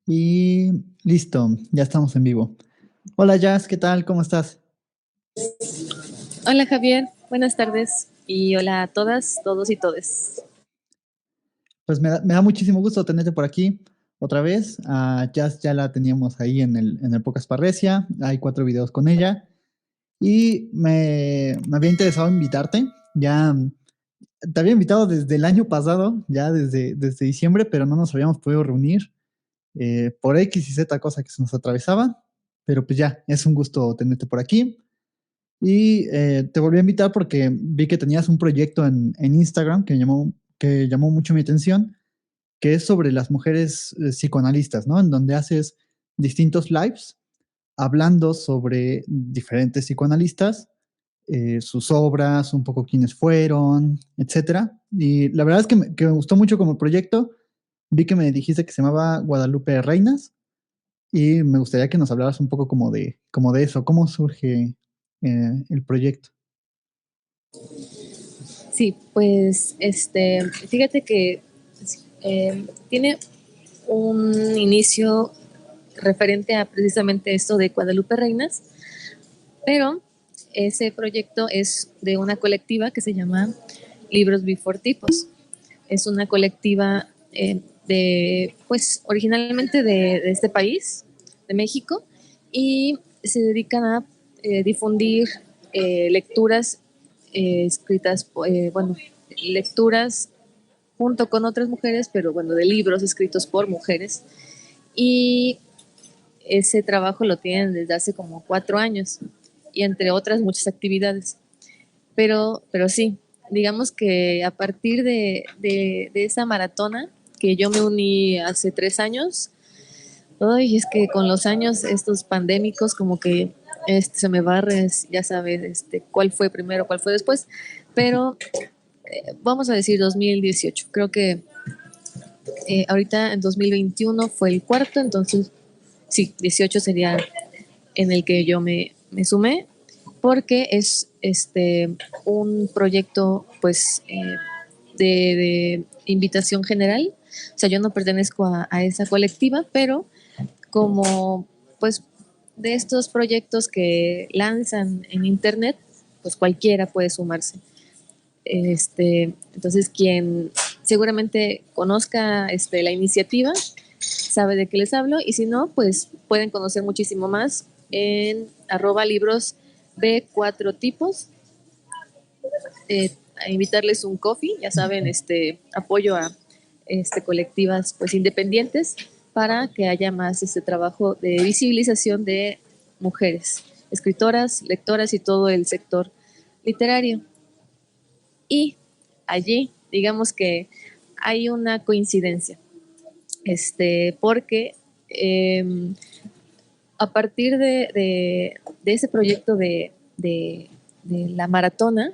Y listo, ya estamos en vivo. Hola Jazz, ¿qué tal? ¿Cómo estás? Hola Javier, buenas tardes y hola a todas, todos y todes. Pues me da muchísimo gusto tenerte por aquí otra vez. A Jazz ya la teníamos ahí en el Pocas Parresia. Hay 4 videos con ella. Y me había interesado invitarte. Ya te había invitado desde el año pasado, ya desde diciembre, pero no nos habíamos podido reunir por X y Z cosa que se nos atravesaba. Pero pues ya, es un gusto tenerte por aquí. Y te volví a invitar porque vi que tenías un proyecto en Instagram que llamó mucho mi atención, que es sobre las mujeres psicoanalistas, ¿no? En donde haces distintos lives hablando sobre diferentes psicoanalistas, sus obras, un poco quiénes fueron, etcétera. Y la verdad es que me gustó mucho como proyecto. Vi que me dijiste que se llamaba Guadalupe Reinas y me gustaría que nos hablaras un poco como de eso, cómo surge el proyecto. Sí, pues fíjate que tiene un inicio referente a precisamente esto de Guadalupe Reinas, pero ese proyecto es de una colectiva que se llama Libros Before Tipos. Es una colectiva pues originalmente de este país, de México, y se dedican a difundir lecturas escritas, bueno, lecturas junto con otras mujeres, pero bueno, de libros escritos por mujeres. Y ese trabajo lo tienen desde hace como 4 años y entre otras muchas actividades. Pero sí, digamos que a partir de esa maratona que yo me uní hace 3 años, ay, es que con los años estos pandémicos como que se me barre, ya sabes, cuál fue primero, cuál fue después, pero vamos a decir 2018. Creo que ahorita en 2021 fue el cuarto, entonces sí, 18 sería en el que yo me sumé, porque es un proyecto pues de invitación general. O sea, yo no pertenezco a esa colectiva, pero como pues de estos proyectos que lanzan en internet, pues cualquiera puede sumarse. Entonces, quien seguramente conozca la iniciativa sabe de qué les hablo, y si no, pues pueden conocer muchísimo más en @libros de 4 tipos. A invitarles un coffee, ya saben, apoyo a colectivas pues independientes para que haya más trabajo de visibilización de mujeres, escritoras, lectoras y todo el sector literario. Y allí, digamos que hay una coincidencia, porque eh, a partir de ese proyecto de la maratona,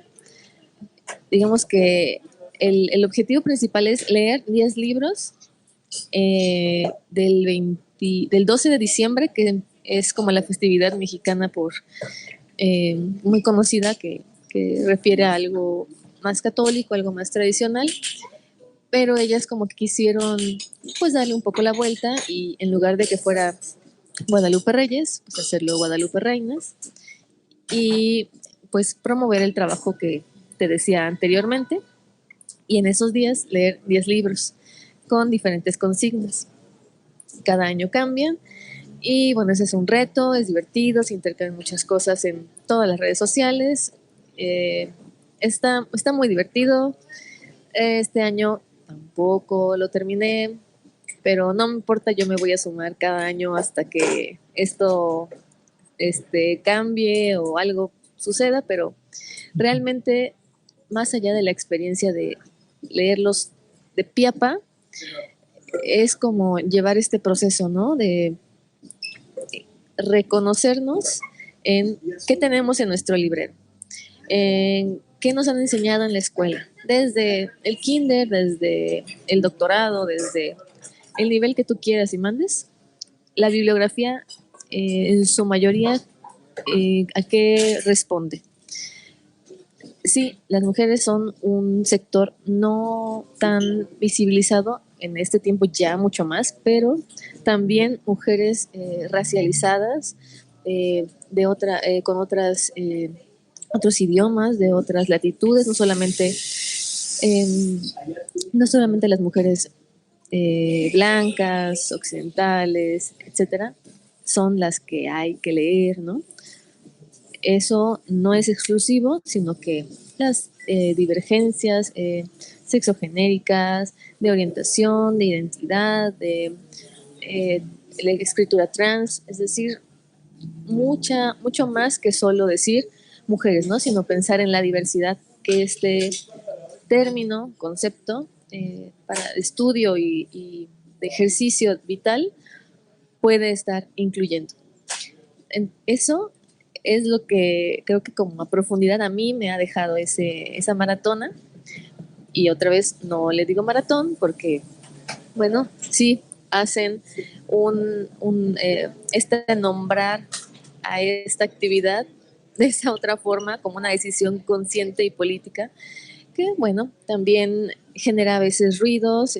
digamos que el objetivo principal es leer 10 libros del 12 de diciembre, que es como la festividad mexicana muy conocida, que refiere a algo más católico, algo más tradicional, pero ellas como que quisieron pues darle un poco la vuelta, y en lugar de que fuera Guadalupe Reyes, pues hacerlo Guadalupe Reinas, y pues promover el trabajo que te decía anteriormente, y en esos días leer 10 libros con diferentes consignas. Cada año cambian, y bueno, ese es un reto, es divertido, se intercambian muchas cosas en todas las redes sociales. Está muy divertido. Este año tampoco lo terminé, pero no me importa, yo me voy a sumar cada año hasta que esto cambie o algo suceda, pero realmente, más allá de la experiencia de leerlos de piapa, es como llevar este proceso, ¿no? De reconocernos en qué tenemos en nuestro librero, en qué nos han enseñado en la escuela, desde el kinder, desde el doctorado, desde el nivel que tú quieras y mandes. La bibliografía, en su mayoría, ¿a qué responde? Sí, las mujeres son un sector no tan visibilizado en este tiempo ya mucho más, pero también mujeres racializadas, con otros idiomas, de otras latitudes, eh, no solamente las mujeres blancas, occidentales, etcétera, son las que hay que leer, ¿no? Eso no es exclusivo, sino que las divergencias sexogenéricas, de orientación, de identidad, de la escritura trans, es decir, mucho más que solo decir mujeres, ¿no? Sino pensar en la diversidad que este término, concepto, para estudio y de ejercicio vital puede estar incluyendo. Eso es lo que creo que como a profundidad a mí me ha dejado esa maratona. Y otra vez no le digo maratón porque, bueno, sí hacen nombrar a esta actividad de esa otra forma como una decisión consciente y política que, bueno, también genera a veces ruidos,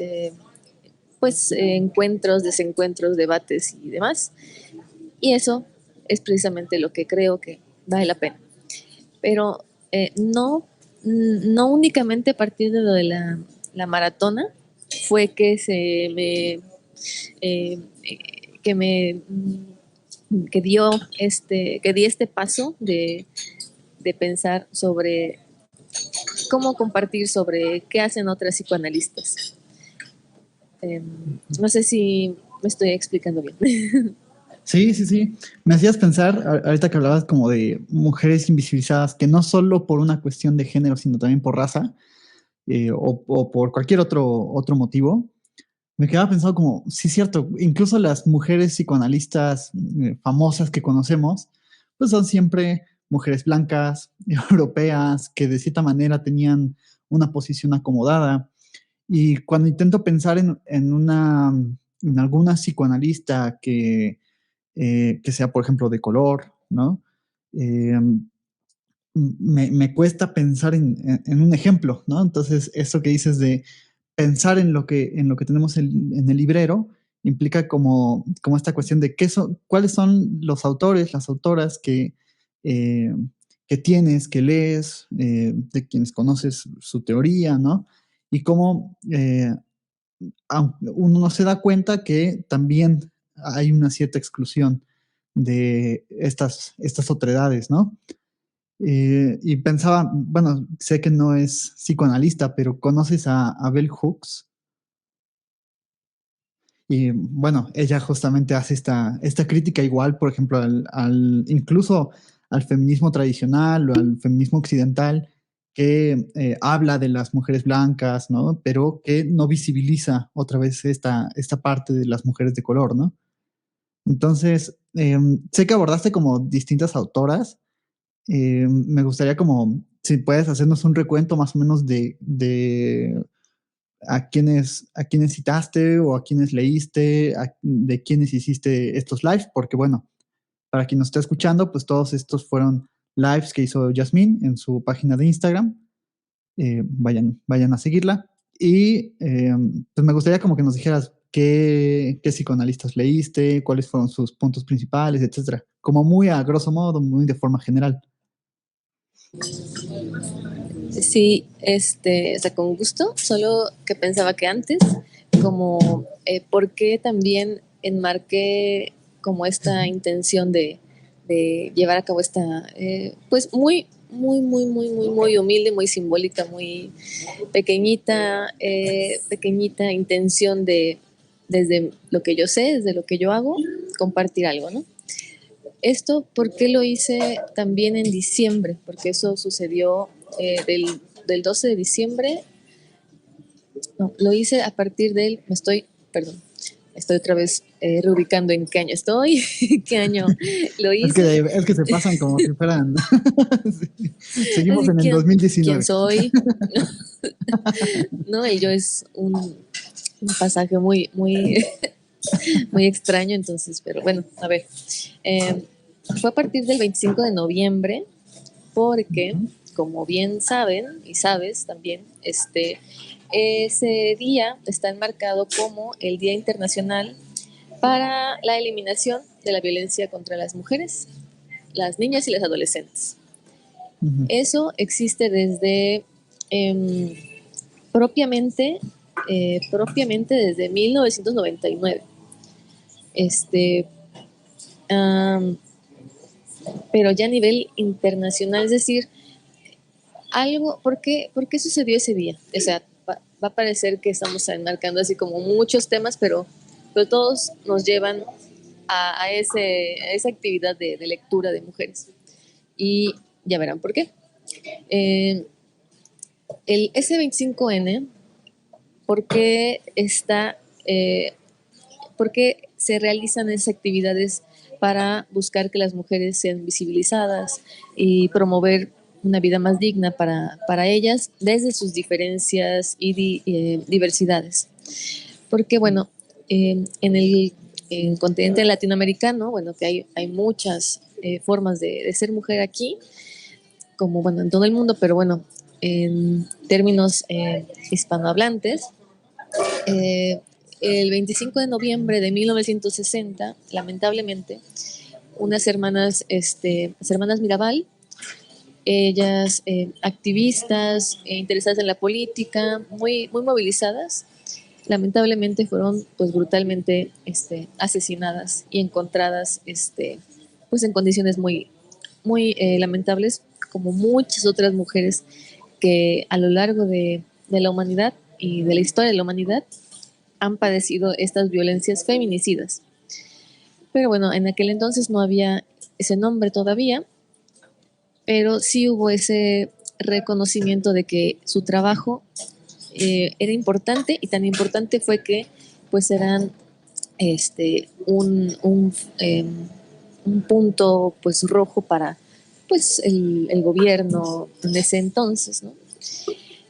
encuentros, desencuentros, debates y demás. Y eso es precisamente lo que creo que vale la pena. Pero no únicamente a partir de lo de la maratona fue que eh, que me que di este paso de pensar sobre cómo compartir sobre qué hacen otras psicoanalistas. No sé si me estoy explicando bien. Sí, sí, sí. Me hacías pensar, ahorita que hablabas como de mujeres invisibilizadas, que no solo por una cuestión de género, sino también por raza, o por cualquier otro motivo, me quedaba pensando como, sí, cierto, incluso las mujeres psicoanalistas famosas que conocemos, pues son siempre mujeres blancas, europeas, que de cierta manera tenían una posición acomodada. Y cuando intento pensar en alguna psicoanalista que sea, por ejemplo, de color, ¿no? Eh, me cuesta pensar en un ejemplo, ¿no? Entonces, eso que dices de pensar en lo que tenemos en el librero implica como esta cuestión de cuáles son los autores, las autoras eh, que tienes, que lees, de quienes conoces su teoría, ¿no? Y cómo uno no se da cuenta que también hay una cierta exclusión de estas otredades, ¿no? Y pensaba, bueno, sé que no es psicoanalista, pero ¿conoces a Bell Hooks? Y bueno, ella justamente hace esta crítica igual, por ejemplo, incluso al feminismo tradicional o al feminismo occidental, que habla de las mujeres blancas, ¿no? Pero que no visibiliza otra vez esta parte de las mujeres de color, ¿no? Entonces, sé que abordaste como distintas autoras. Me gustaría como, si puedes hacernos un recuento más o menos de a quienes citaste o a quienes leíste, de quienes hiciste estos lives, porque bueno, para quien nos está escuchando, pues todos estos fueron lives que hizo Yasmín en su página de Instagram. Vayan a seguirla. Y pues me gustaría como que nos dijeras qué psicoanalistas leíste, cuáles fueron sus puntos principales, etcétera. Como muy a grosso modo, muy de forma general. Sí, o sea, con gusto, solo que pensaba que antes, como, ¿por qué también enmarqué como esta intención de llevar a cabo esta, pues muy humilde, muy simbólica, muy pequeñita intención desde lo que yo sé, desde lo que yo hago, compartir algo, ¿no? Esto, ¿por qué lo hice también en diciembre? Porque eso sucedió del 12 de diciembre. No, lo hice a partir perdón, estoy otra vez reubicando en qué año estoy, qué año lo Es hice. que, es que se pasan como si fueran. Sí. Seguimos Así, en el ¿quién 2019. soy? No, el yo es un pasaje muy extraño, entonces, pero bueno, a ver. Fue a partir del 25 de noviembre porque como bien saben y sabes también, ese día está enmarcado como el Día Internacional para la eliminación de la violencia contra las mujeres, las niñas y las adolescentes. Ujú. Eso existe desde eh, propiamente, propiamente desde 1999. Este, um, pero ya a nivel internacional, es decir, algo, ¿por qué sucedió ese día? O sea, va a parecer que estamos enmarcando así como muchos temas, pero todos nos llevan a esa actividad de lectura de mujeres. Y ya verán por qué. Eh, el S25N, ¿por qué está, por qué se realizan esas actividades para buscar que las mujeres sean visibilizadas y promover una vida más digna para ellas desde sus diferencias y diversidades? Porque, bueno, en el continente latinoamericano, bueno, que hay muchas formas de ser mujer aquí, como, bueno, en todo el mundo, pero bueno, en términos hispanohablantes, eh, el 25 de noviembre de 1960, lamentablemente, unas hermanas, las hermanas Mirabal, ellas activistas, interesadas en la política, muy movilizadas, lamentablemente fueron pues brutalmente asesinadas y encontradas pues en condiciones muy lamentables, como muchas otras mujeres que a lo largo de la humanidad y de la historia de la humanidad han padecido estas violencias feminicidas. Pero bueno, en aquel entonces no había ese nombre todavía, pero sí hubo ese reconocimiento de que su trabajo era importante, y tan importante fue que pues eran este, un punto pues rojo para pues el gobierno en ese entonces, ¿no?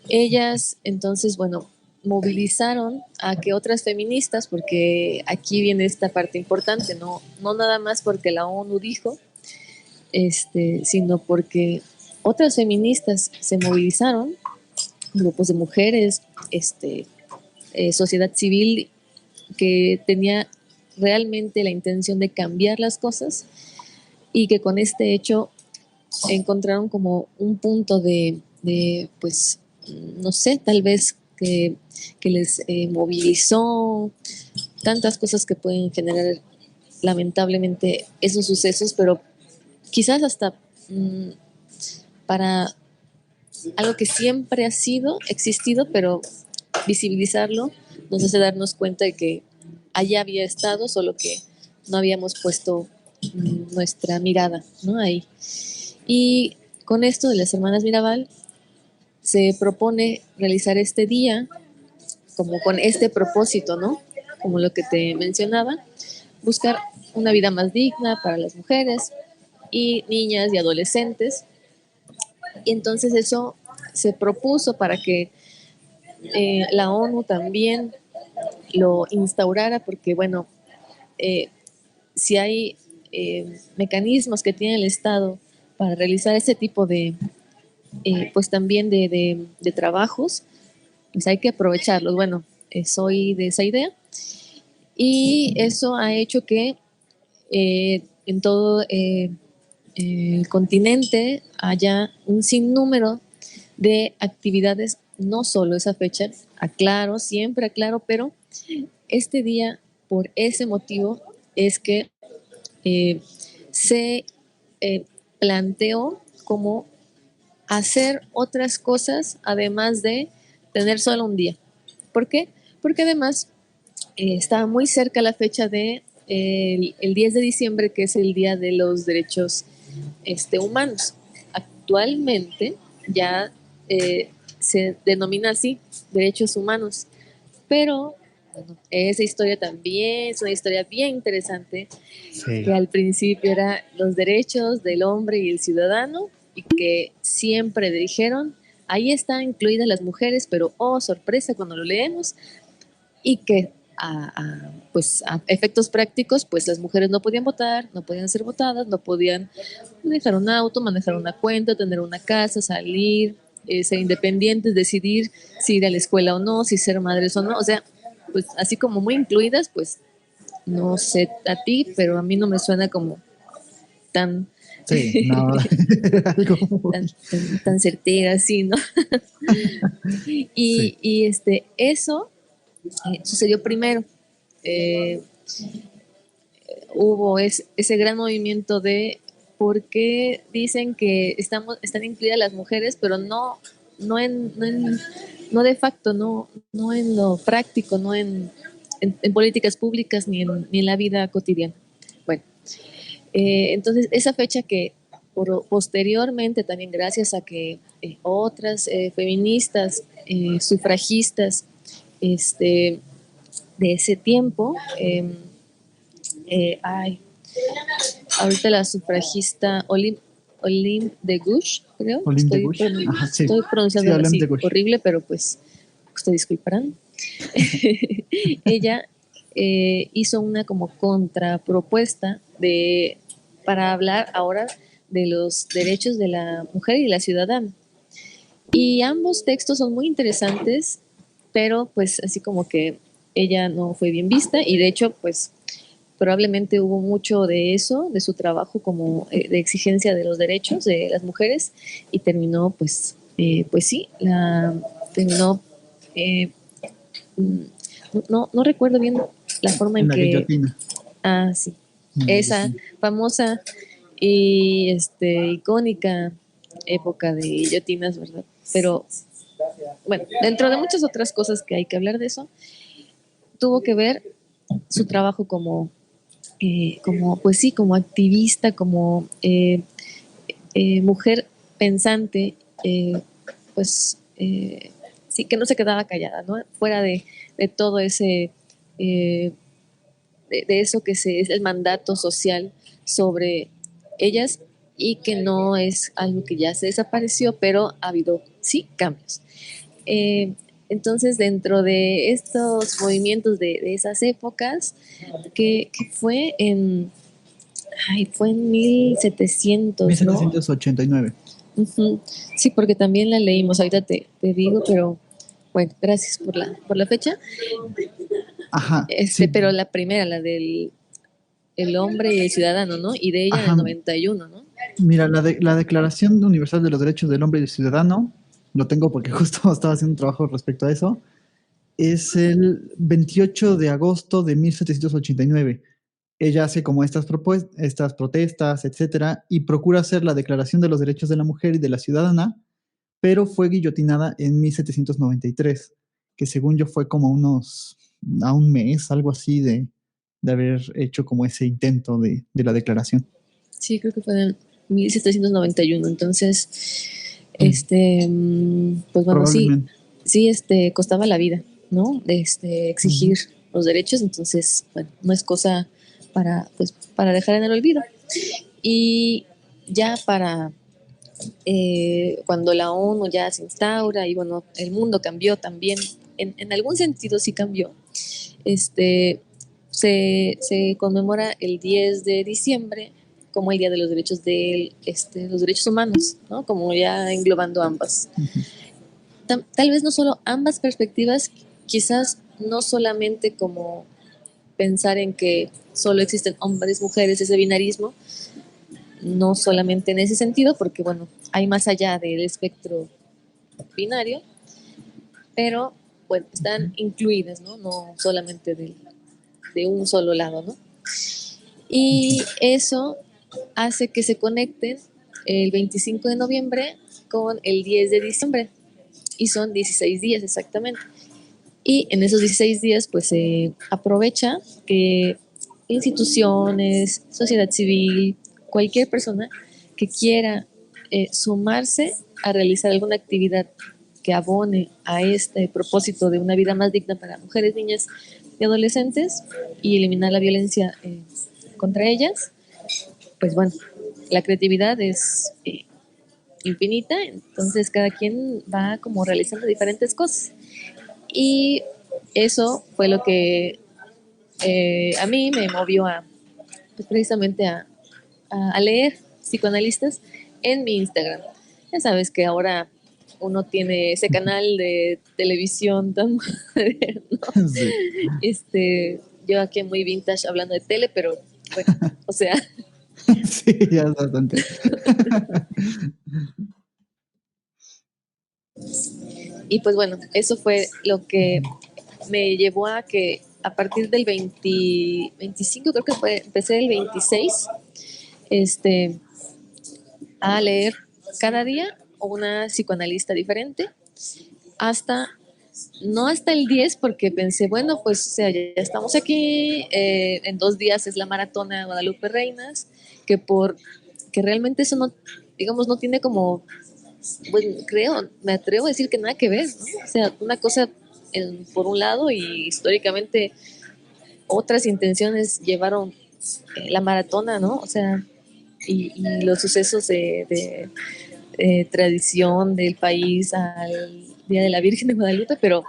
Ellas entonces, bueno, movilizaron a que otras feministas, porque aquí viene esta parte importante, no nada más porque la ONU dijo, sino porque otras feministas se movilizaron, grupos de mujeres, sociedad civil que tenía realmente la intención de cambiar las cosas, y que con este hecho encontraron como un punto pues, no sé, tal vez que les movilizó, tantas cosas que pueden generar lamentablemente esos sucesos, pero quizás hasta para algo que siempre ha sido, existido, pero visibilizarlo nos hace darnos cuenta de que allá había estado, solo que no habíamos puesto nuestra mirada, ¿no? Ahí. Y con esto de las hermanas Mirabal se propone realizar este día como con este propósito, ¿no? Como lo que te mencionaba, buscar una vida más digna para las mujeres y niñas y adolescentes. Y entonces eso se propuso para que la ONU también lo instaurara, porque bueno, eh, si hay mecanismos que tiene el Estado para realizar ese tipo pues también de trabajos, pues hay que aprovecharlos. Bueno, soy de esa idea, y eso ha hecho que en todo el continente haya un sinnúmero de actividades, no solo esa fecha, aclaro, siempre aclaro, pero este día, por ese motivo, es que eh, se planteó como hacer otras cosas además de tener solo un día. ¿Por qué? Porque además estaba muy cerca la fecha de el 10 de diciembre, que es el Día de los Derechos Humanos. Actualmente ya se denomina así, derechos humanos, pero bueno, esa historia también es una historia bien interesante, Sí. que al principio era los derechos del hombre y el ciudadano, y que siempre dijeron, ahí están incluidas las mujeres, pero oh, sorpresa cuando lo leemos, y que pues a efectos prácticos, pues las mujeres no podían votar, no podían ser votadas, no podían manejar un auto, manejar una cuenta, tener una casa, salir, ser independientes, decidir si ir a la escuela o no, si ser madres o no, o sea, pues así como muy incluidas, pues no sé a ti, pero a mí no me suena como tan, Sí, no, algo muy... tan certera, así, ¿no? Sí, Eso sucedió primero. Eh, Hubo ese gran movimiento de por qué dicen que están incluidas las mujeres, pero no de facto, no en lo práctico, no en políticas públicas ni en la vida cotidiana. Bueno, entonces esa fecha que posteriormente también gracias a que otras feministas, sufragistas, de ese tiempo, ay, ahorita la sufragista Olympe de Gouges, creo, Olim de Gush. Ajá, sí. estoy Sí, pronunciándolo Olim de así Gush. horrible, pero pues ustedes disculparán. Ella hizo una como contrapropuesta para hablar ahora de los derechos de la mujer y de la ciudadana. Y ambos textos son muy interesantes, pero pues así como que ella no fue bien vista y de hecho pues probablemente hubo mucho de eso, de su trabajo como de exigencia de los derechos de las mujeres y terminó pues sí, terminó, eh, no recuerdo bien la forma en En la que, guillotina. sí, En la esa guillotina. famosa y icónica época de guillotinas, ¿verdad? Pero bueno, dentro de muchas otras cosas que hay que hablar de eso, tuvo que ver su trabajo pues sí, como activista, como mujer pensante, pues sí, que no se quedaba callada, ¿no? Fuera de todo ese, eh, de eso es el mandato social sobre ellas y que no es algo que ya se desapareció, pero ha habido, sí, cambios. Eh, entonces, dentro de estos movimientos de esas épocas, que fue en 1700, ¿no? 1789. Ujú. Sí, porque también la leímos, ahorita te digo, pero bueno, gracias por la fecha. Ajá, sí. Pero la primera, la del el hombre y el ciudadano, ¿no? Y de ella en el Ajá. 91, ¿no? Mira, la Declaración Universal de los Derechos del Hombre y del Ciudadano, lo tengo porque justo estaba haciendo un trabajo respecto a eso, es el 28 de agosto de 1789. Ella hace como estas protestas, etcétera, y procura hacer la Declaración de los Derechos de la Mujer y de la Ciudadana, pero fue guillotinada en 1793, que según yo fue como a un mes, algo así de haber hecho como ese intento de la declaración. Sí, creo que fue en el 1791. Entonces, Mm, pues bueno, sí, probablemente. sí, costaba la vida, ¿no? Ujú. Exigir los derechos, entonces, bueno, no es cosa pues, para dejar en el olvido. Y ya cuando la ONU ya se instaura y bueno, el mundo cambió también, en algún sentido sí cambió, este, se conmemora el 10 de diciembre como el Día de los Derechos los derechos humanos, ¿no? Como ya englobando ambas. Ujú. Tal vez no solo ambas perspectivas, quizás no solamente como pensar en que solo existen hombres, mujeres, ese binarismo, no solamente en ese sentido, porque bueno, hay más allá del espectro binario, pero bueno, están incluidas, ¿no? No solamente de un solo lado, ¿no? Y eso hace que se conecten el 25 de noviembre con el 10 de diciembre y son 16 días exactamente. Y en esos 16 días pues se aprovecha que instituciones, sociedad civil, cualquier persona que quiera sumarse a realizar alguna actividad que abone a este propósito de una vida más digna para mujeres, niñas y adolescentes y eliminar la violencia contra ellas, pues bueno, la creatividad es infinita, entonces cada quien va como realizando diferentes cosas. Y eso fue lo que a mí me movió pues precisamente a leer psicoanalistas en mi Instagram. Ya sabes que ahora uno tiene ese canal de televisión tan moderno. Sí, Yo aquí muy vintage hablando de tele, pero bueno, o sea, sí, ya es bastante. y pues bueno, eso fue lo que me llevó a que a partir del 25, creo que fue, empecé el 26, este, a leer cada día una psicoanalista diferente, hasta, no hasta el 10, porque pensé, bueno, pues o sea, ya estamos aquí, en 2 días es la maratona de Guadalupe Reinas, que realmente eso no, digamos, no tiene como, bueno, creo, me atrevo a decir que nada que ver, ¿no? O sea, una cosa por un lado y históricamente otras intenciones llevaron la maratona, ¿no? O sea, y los sucesos de tradición del país al Día de la Virgen de Guadalupe, pero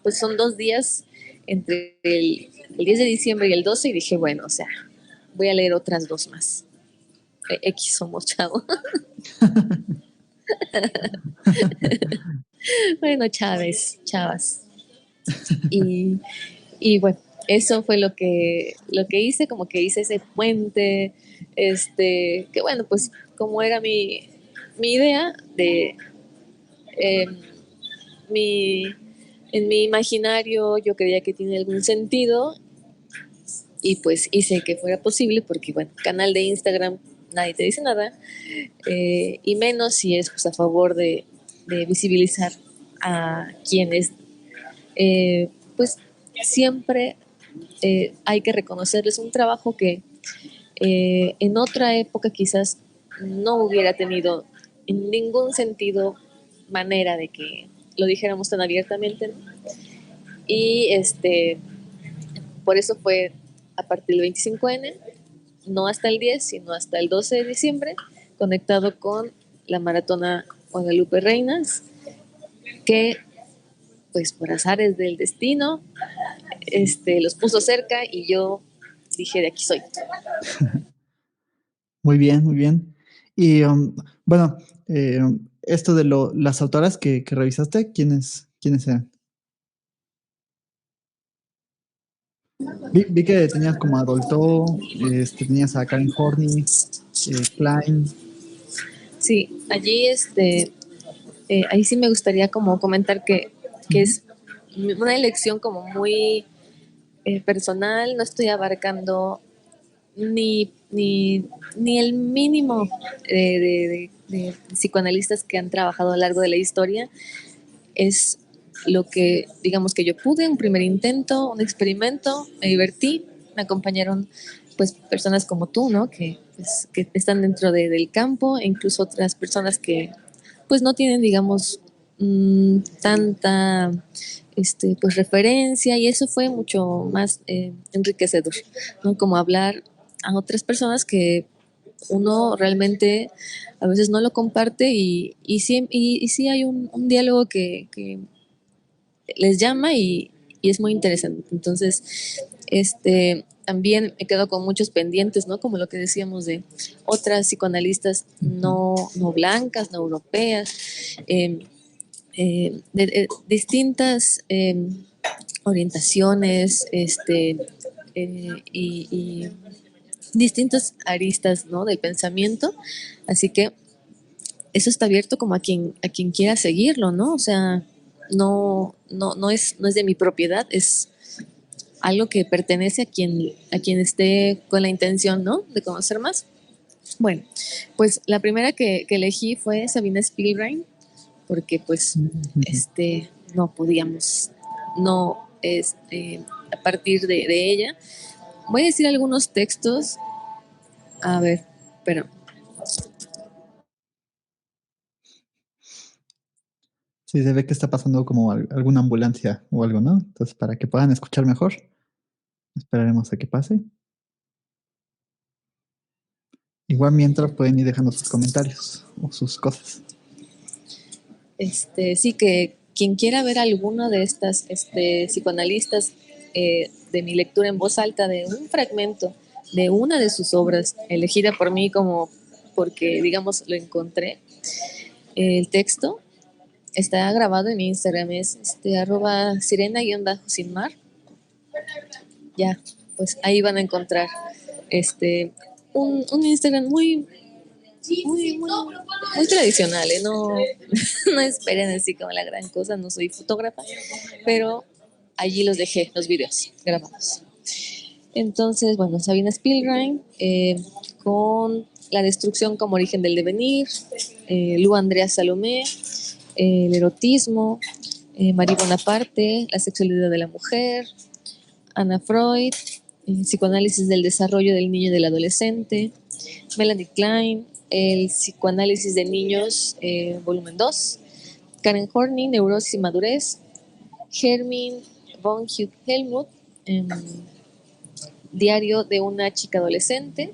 pues son 2 días entre el 10 de diciembre y el 12 y dije, bueno, o sea, voy a leer otras dos más. X somos, chavo. Bueno, chavas. Y, y bueno, eso fue lo que hice, como que hice ese puente, que bueno, pues como era mi idea de eh, mi, en mi imaginario yo creía que tiene algún sentido y pues hice que fuera posible porque bueno, canal de Instagram nadie te dice nada, y menos si es pues, a favor de visibilizar a quienes pues siempre hay que reconocerles un trabajo que en otra época quizás no hubiera tenido en ningún sentido manera de que lo dijéramos tan abiertamente, ¿no? Y por eso fue a partir del 25N, no hasta el 10, sino hasta el 12 de diciembre, conectado con la maratona Guadalupe Reinas, que pues por azares del destino, los puso cerca y yo dije, de aquí soy. Muy bien, muy bien. Y bueno, esto de las autoras que revisaste, ¿quiénes eran? Vi que tenías como a Dolto, tenías a Karen Horney, Klein. Sí, allí ahí sí me gustaría como comentar que Ujú. es una elección como muy personal, no estoy abarcando ni el mínimo de psicoanalistas que han trabajado a lo largo de la historia. Es lo que, digamos que yo pude, un primer intento, un experimento, me divertí, me acompañaron pues personas como tú, ¿no? Que están dentro del campo, e incluso otras personas que pues no tienen, digamos, tanta pues referencia, y eso fue mucho más enriquecedor, ¿no? Como hablar a otras personas que uno realmente a veces no lo comparte, y sí hay un diálogo que les llama, y es muy interesante. Entonces, también me quedo con muchos pendientes, ¿no? Como lo que decíamos de otras psicoanalistas Ujú. no blancas, no europeas, de distintas orientaciones, y distintas aristas, ¿no? Del pensamiento. Así que eso está abierto como a quien quiera seguirlo, ¿no? O sea, no es de mi propiedad, es algo que pertenece a quien esté con la intención, ¿no? De conocer más. Bueno, pues la primera que elegí fue Sabina Spielrein, porque pues Ujú. no podíamos no a partir de ella. Voy a decir algunos textos, a ver, pero Sí, se ve que está pasando como alguna ambulancia o algo, ¿no? Entonces, para que puedan escuchar mejor, esperaremos a que pase. Igual mientras pueden ir dejando sus comentarios o sus cosas. sí, que quien quiera ver alguno de estas psicoanalistas, de mi lectura en voz alta de un fragmento de una de sus obras, elegida por mí como porque, digamos, lo encontré. El texto está grabado en mi Instagram, es @sirena_sin mar. Ya, pues ahí van a encontrar un Instagram muy tradicional, ¿eh? No, no esperen así como la gran cosa, no soy fotógrafa, pero allí los dejé, los videos grabados. Entonces, bueno, Sabina Spielrein, con La destrucción como origen del devenir, Lu Andrea Salomé, el erotismo, Marie Bonaparte, la sexualidad de la mujer, Anna Freud, psicoanálisis del desarrollo del niño y del adolescente, Melanie Klein, el psicoanálisis de niños, volumen 2, Karen Horney, neurosis y madurez, Hermin von Helmut, diario de una chica adolescente,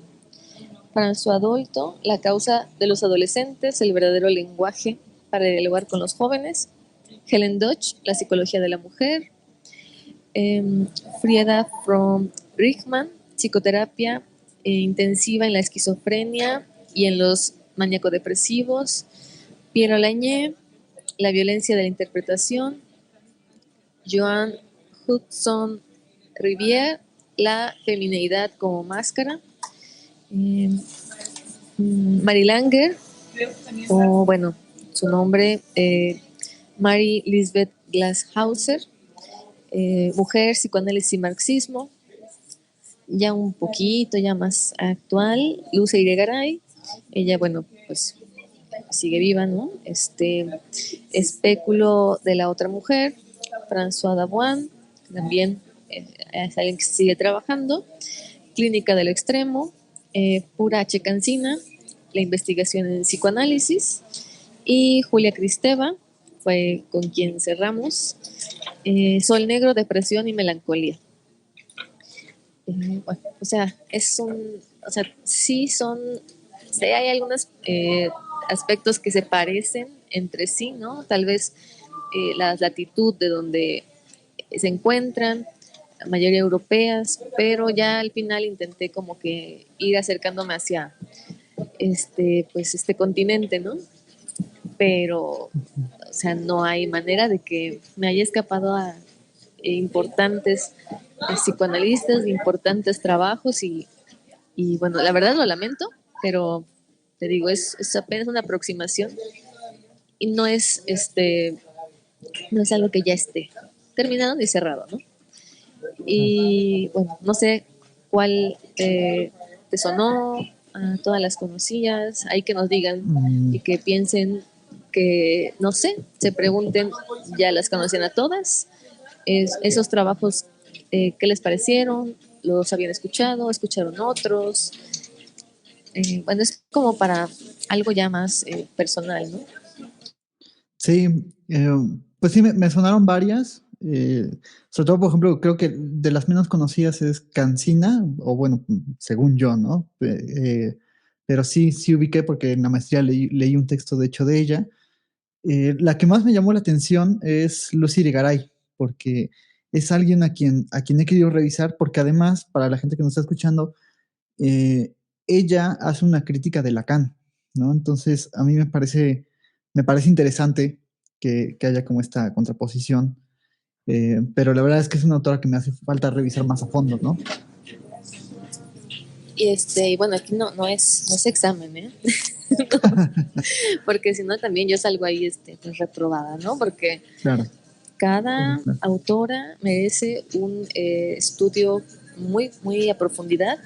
François Dolto, la causa de los adolescentes, el verdadero lenguaje para dialogar con los jóvenes, Helen Dodge, la psicología de la mujer, Frieda from Rickman, psicoterapia intensiva en la esquizofrenia y en los maníaco-depresivos, Pierre Lanier, la violencia de la interpretación, Joan Hudson Rivière, la femineidad como máscara, Mary Langer, o bueno, su nombre, Mary Lisbeth Glashauser, mujer, psicoanálisis y marxismo, ya un poquito, ya más actual, Luce Irigaray, ella, bueno, pues sigue viva, ¿no? Espéculo de la otra mujer, François Dabuan, también es alguien que sigue trabajando, Clínica del extremo, Pura H. Cancina, la investigación en psicoanálisis, y Julia Kristeva, fue con quien cerramos, Sol Negro, depresión y melancolía. Bueno, o sea, sí son, sí hay algunos aspectos que se parecen entre sí, ¿no? Tal vez la latitud de donde se encuentran, la mayoría europeas, pero ya al final intenté como que ir acercándome hacia pues este continente, ¿no? Pero, o sea, no hay manera de que me haya escapado a importantes psicoanalistas, importantes trabajos y bueno, la verdad lo lamento, pero te digo, es apenas una aproximación y no es algo que ya esté terminado ni cerrado, ¿no? Y bueno, no sé cuál te sonó, todas las conocidas, hay que nos digan y que piensen que, no sé, se pregunten, ¿ya las conocían a todas? Esos trabajos, ¿qué les parecieron? ¿Los habían escuchado? ¿Escucharon otros? Bueno, es como para algo ya más personal, ¿no? Sí, pues sí, me sonaron varias. Sobre todo, por ejemplo, creo que de las menos conocidas es Cancina, o bueno, según yo, ¿no? Pero sí, sí ubiqué porque en la maestría leí un texto de hecho de ella. La que más me llamó la atención es Lucy Irigaray, porque es alguien a quien he querido revisar, porque además, para la gente que nos está escuchando, ella hace una crítica de Lacan, ¿no? Entonces, a mí me parece interesante que haya como esta contraposición, pero la verdad es que es una autora que me hace falta revisar más a fondo, ¿no? Y bueno, aquí no es examen, ¿eh? Porque si no también yo salgo ahí pues reprobada, ¿no? Porque Claro. cada autora merece un estudio muy a profundidad.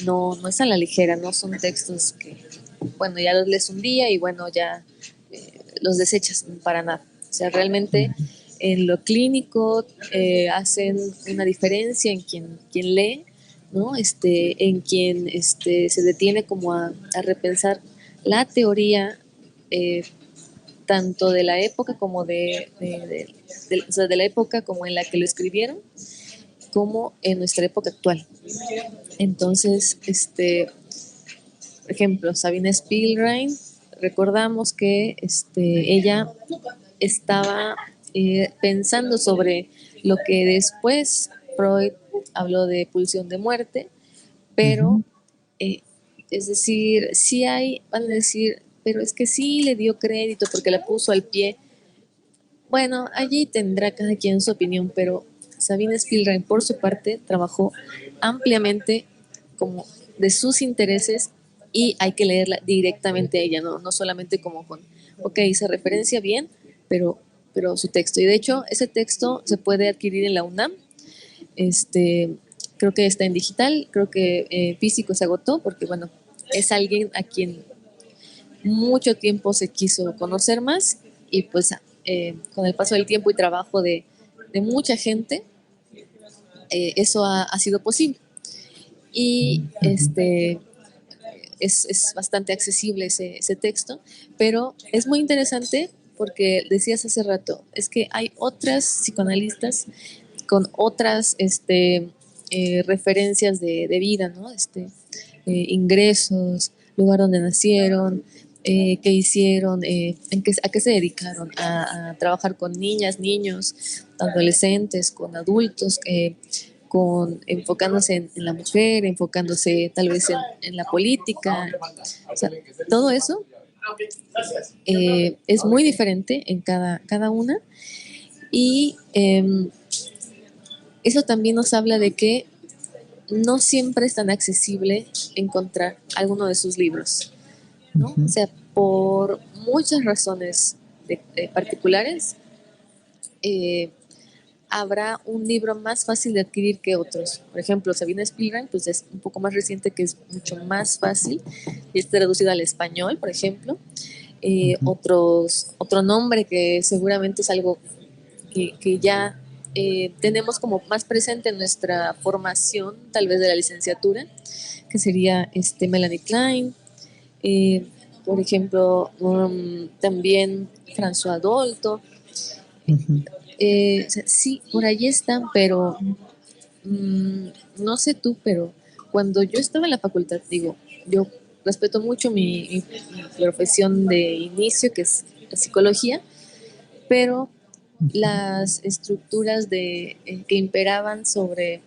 No es a la ligera, no son textos que, bueno, ya los lees un día y bueno, ya los desechas para nada. O sea, realmente en lo clínico hacen una diferencia en quien lee, ¿no? En quien se detiene como a repensar la teoría, tanto de la época como o sea, de la época como en la que lo escribieron, como en nuestra época actual. Entonces, por ejemplo, Sabina Spielrein, recordamos que ella estaba pensando sobre Lo que después Freud habló de pulsión de muerte, pero eh, es decir, sí hay, van a decir, pero es que sí le dio crédito porque la puso al pie. Bueno, allí tendrá cada quien su opinión, pero Sabine Spielrein, por su parte, trabajó ampliamente como de sus intereses y hay que leerla directamente a ella, no solamente como con, ok, se referencia bien, pero su texto. Y de hecho, ese texto se puede adquirir en la UNAM. Este, creo que está en digital, creo que físico se agotó porque, bueno, es alguien a quien mucho tiempo se quiso conocer más y pues con el paso del tiempo y trabajo de mucha gente, eso ha sido posible. Y es bastante accesible ese texto, pero es muy interesante porque decías hace rato, es que hay otras psicoanalistas con otras referencias de vida, ¿no? Ingresos, lugar donde nacieron, qué hicieron, a qué se dedicaron, a trabajar con niñas, niños, adolescentes, con adultos, enfocándose en la mujer, enfocándose tal vez en la política. O sea, todo eso es muy diferente en cada una y eso también nos habla de que no siempre es tan accesible encontrar alguno de sus libros, ¿no? O sea, por muchas razones particulares, habrá un libro más fácil de adquirir que otros. Por ejemplo, Sabine Spielrein, pues es un poco más reciente, que es mucho más fácil y es traducido al español, por ejemplo. Otro nombre que seguramente es algo que ya tenemos como más presente en nuestra formación, tal vez de la licenciatura, que sería Melanie Klein, por ejemplo, también François Dolto. Sí, por allí están, pero no sé tú, pero cuando yo estaba en la facultad, digo, yo respeto mucho mi profesión de inicio, que es la psicología, pero las estructuras que imperaban sobre,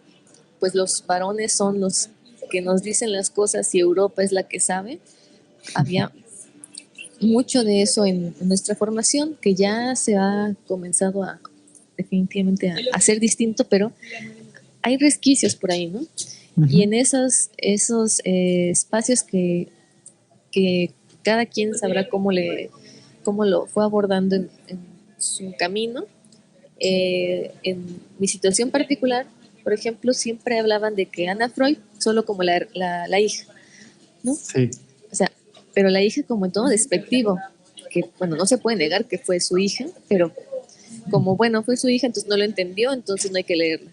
pues los varones son los que nos dicen las cosas y Europa es la que sabe, había mucho de eso en nuestra formación que ya se ha comenzado definitivamente a ser distinto, pero hay resquicios por ahí, ¿no? Y en esos espacios que cada quien sabrá cómo lo fue abordando en su camino. En mi situación particular, por ejemplo, siempre hablaban de que Ana Freud solo como la hija, ¿no? Sí. O sea, pero la hija como en todo despectivo, que bueno, no se puede negar que fue su hija, pero como bueno, fue su hija, entonces no lo entendió, entonces no hay que leerla.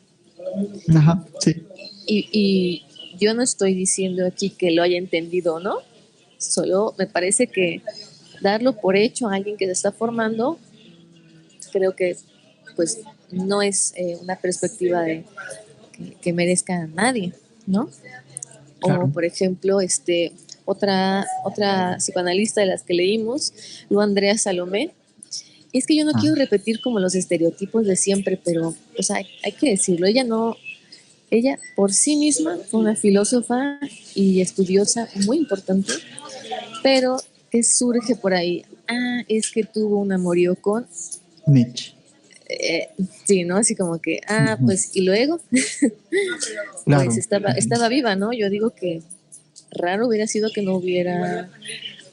Ajá, sí. Y yo no estoy diciendo aquí que lo haya entendido o no, solo me parece que darlo por hecho a alguien que se está formando, creo que pues no es una perspectiva que merezca a nadie, ¿no? Claro. O por ejemplo, otra psicoanalista de las que leímos, Lu Andrea Salomé. Y es que yo no quiero repetir como los estereotipos de siempre, pero o sea, hay que decirlo, ella por sí misma fue una filósofa y estudiosa muy importante, pero que surge por ahí, es que tuvo un amorío con Nietzsche. Sí, ¿no? Así como que, pues, y luego, claro. Pues estaba viva, ¿no? Yo digo que raro hubiera sido que no hubiera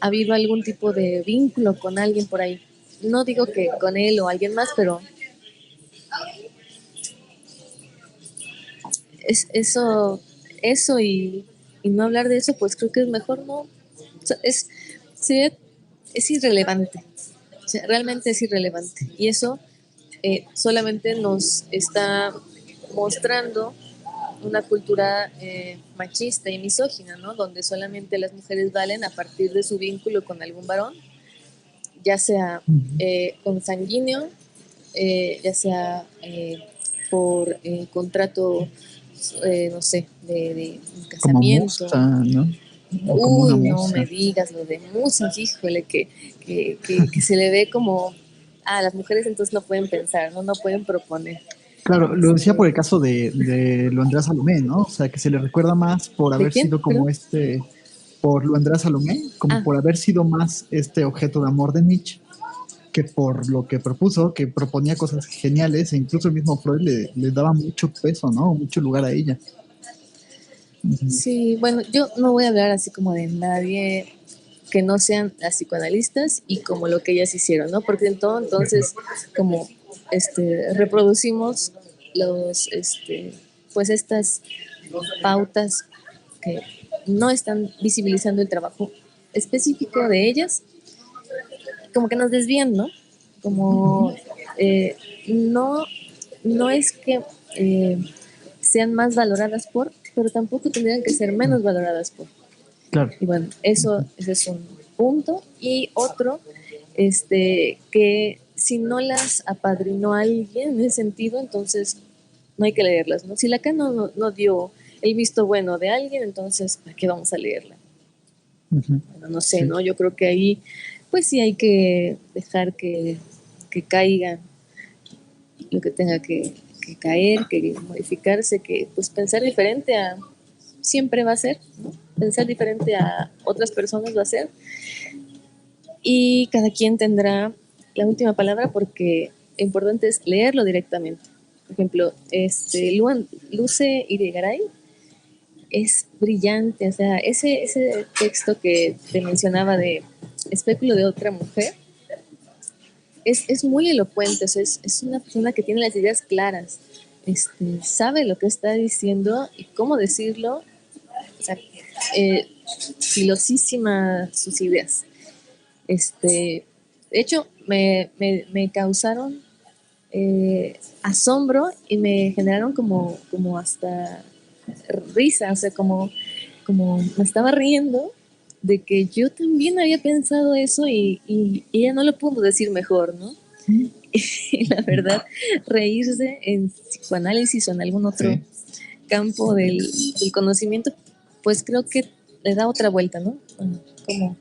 habido algún tipo de vínculo con alguien por ahí. No digo que con él o alguien más, pero eso y no hablar de eso, pues creo que es mejor, ¿no? O sea, es irrelevante. O sea, realmente es irrelevante. Y eso solamente nos está mostrando una cultura machista y misógina, ¿no? Donde solamente las mujeres valen a partir de su vínculo con algún varón, ya sea consanguíneo, ya sea por contrato, no sé, de un casamiento. Como musa, ¿no? Uy, no me digas lo de musa, híjole, que se le ve como, las mujeres entonces no pueden pensar, no pueden proponer. Claro, lo decía por el caso de Luandrea Salomé, ¿no? O sea, que se le recuerda más por ¿De haber quién? sido como Perdón. por Luandrea Salomé, como Ah, por haber sido más este objeto de amor de Nietzsche, que por lo que propuso, que proponía cosas geniales, e incluso el mismo Freud le daba mucho peso, ¿no? Mucho lugar a ella. Ujú. sí, bueno, yo no voy a hablar así como de nadie que no sean las psicoanalistas y como lo que ellas hicieron, ¿no? Porque en todo entonces como reproducimos los pues estas pautas que no están visibilizando el trabajo específico de ellas, como que nos desvían, ¿no? Ujú. Como eh, no, no es que eh, sean más valoradas por, pero tampoco tendrían que ser Ah, menos valoradas por. claro. Y bueno, eso, ese es un punto. Y otro, que si no las apadrinó alguien en ese sentido, entonces no hay que leerlas, ¿no? Si Lacan no dio el visto bueno de alguien, entonces, ¿para qué vamos a leerla? Ujú. Bueno, no sé, Sí. ¿no? Yo creo que ahí, pues sí hay que dejar que caiga lo que tenga que caer, que modificarse, que pues pensar diferente a siempre va a ser, ¿no? Pensar diferente a otras personas va a ser, y cada quien tendrá la última palabra porque lo importante es leerlo directamente. Por ejemplo, Luce Irigaray es brillante, o sea, ese texto que te mencionaba de Espéculo de otra mujer es muy elocuente, o sea, es una persona que tiene las ideas claras, sabe lo que está diciendo y cómo decirlo, o sea, eh, filosísimas sus ideas. De hecho, me causaron asombro y me generaron como hasta risa, o sea, como me estaba riendo de que yo también había pensado eso y ella no lo pudo decir mejor, ¿no? Y la verdad, reírse en psicoanálisis o en algún otro Sí. campo del conocimiento, pues creo que le da otra vuelta, ¿no? Cómo,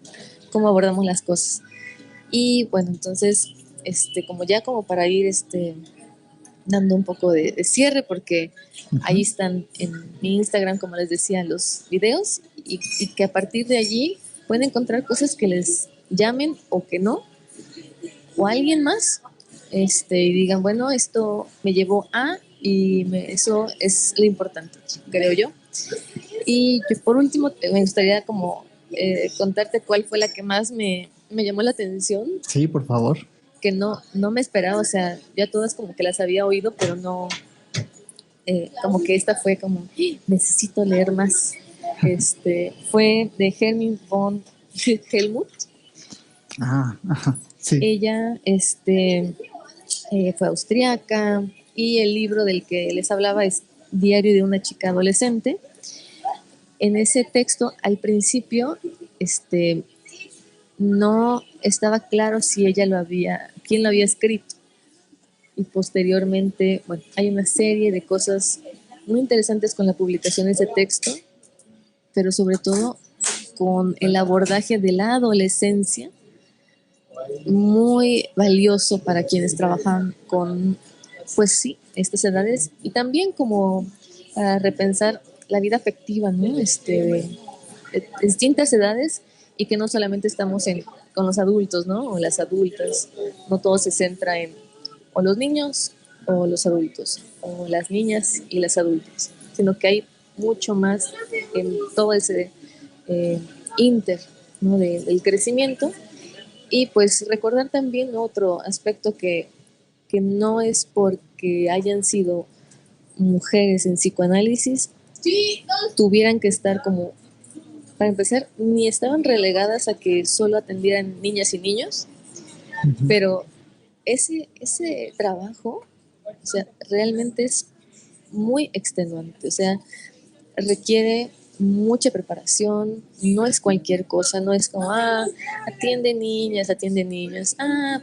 cómo abordamos las cosas. Y bueno, entonces, como ya como para ir dando un poco de cierre, porque ahí Ujú. están en mi Instagram, como les decía, los videos, y que a partir de allí pueden encontrar cosas que les llamen o que no, o alguien más, y digan, bueno, esto me llevó a, eso es lo importante, creo yo. Y yo, por último, me gustaría como contarte cuál fue la que más me llamó la atención, Sí, por favor. que no me esperaba, o sea, ya todas como que las había oído, pero no, como que esta fue como, ¡ah! Necesito leer más. Fue de Hermine von Helmut. Ah, ajá. Sí. Ella fue austriaca y el libro del que les hablaba es Diario de una chica adolescente. En ese texto, al principio, no estaba claro si ella quién lo había escrito. Y posteriormente, bueno, hay una serie de cosas muy interesantes con la publicación de ese texto, pero sobre todo con el abordaje de la adolescencia, muy valioso para quienes trabajan con, pues sí, estas edades, y también como para repensar la vida afectiva, ¿no? De distintas edades, y que no solamente estamos con los adultos, ¿no? O las adultas, no todo se centra en o los niños o los adultos, o las niñas y las adultas, sino que hay mucho más en todo ese eh, inter, ¿no? Del crecimiento. Y pues recordar también otro aspecto que no es porque hayan sido mujeres en psicoanálisis, tuvieran que estar como, para empezar, ni estaban relegadas a que solo atendieran niñas y niños, Ujú. pero ese trabajo, o sea, realmente es muy extenuante, o sea, requiere mucha preparación, no es cualquier cosa, no es como, atiende niños,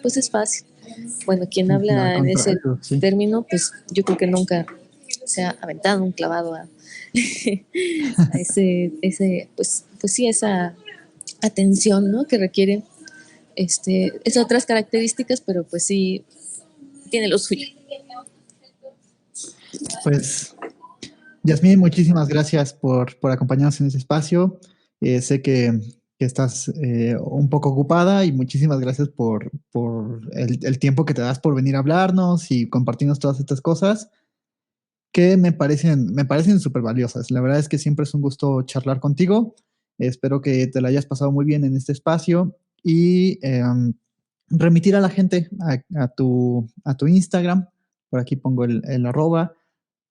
pues es fácil. Bueno, quien No, al habla en ese contrario, sí. término, pues yo creo que nunca se ha aventado un clavado a pues sí, esa atención, ¿no? Que requiere esas otras características, pero pues sí, tiene lo suyo. Pues, Yasmín, muchísimas gracias por acompañarnos en este espacio. Sé que estás un poco ocupada y muchísimas gracias por el tiempo que te das por venir a hablarnos y compartirnos todas estas cosas que me parecen súper valiosas. La verdad es que siempre es un gusto charlar contigo. Espero que te la hayas pasado muy bien en este espacio y remitir a la gente a tu Instagram. Por aquí pongo el arroba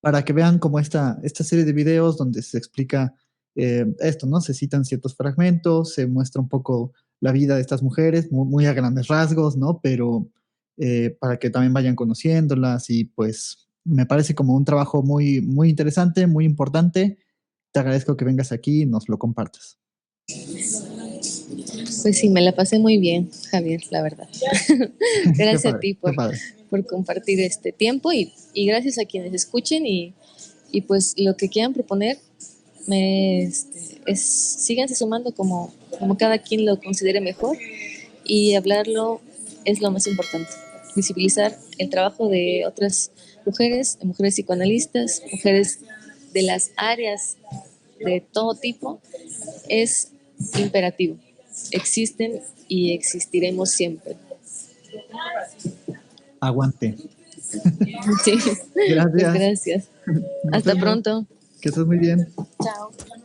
para que vean como esta serie de videos donde se explica esto, ¿no? Se citan ciertos fragmentos, se muestra un poco la vida de estas mujeres, muy a grandes rasgos, ¿no? Pero para que también vayan conociéndolas y pues me parece como un trabajo muy interesante, muy importante. Te agradezco que vengas aquí y nos lo compartas. Pues sí, me la pasé muy bien, Javier, la verdad. Qué Gracias a padre, ti qué padre. por compartir este tiempo y gracias a quienes escuchen y pues lo que quieran proponer, síganse sumando como cada quien lo considere mejor y hablarlo es lo más importante. Visibilizar el trabajo de otras mujeres, mujeres psicoanalistas, mujeres de las áreas de todo tipo, es imperativo. Existen y existiremos siempre. Aguante. Sí, pues Gracias. gracias. Nos Hasta vemos. pronto. Que estés muy bien. Chao.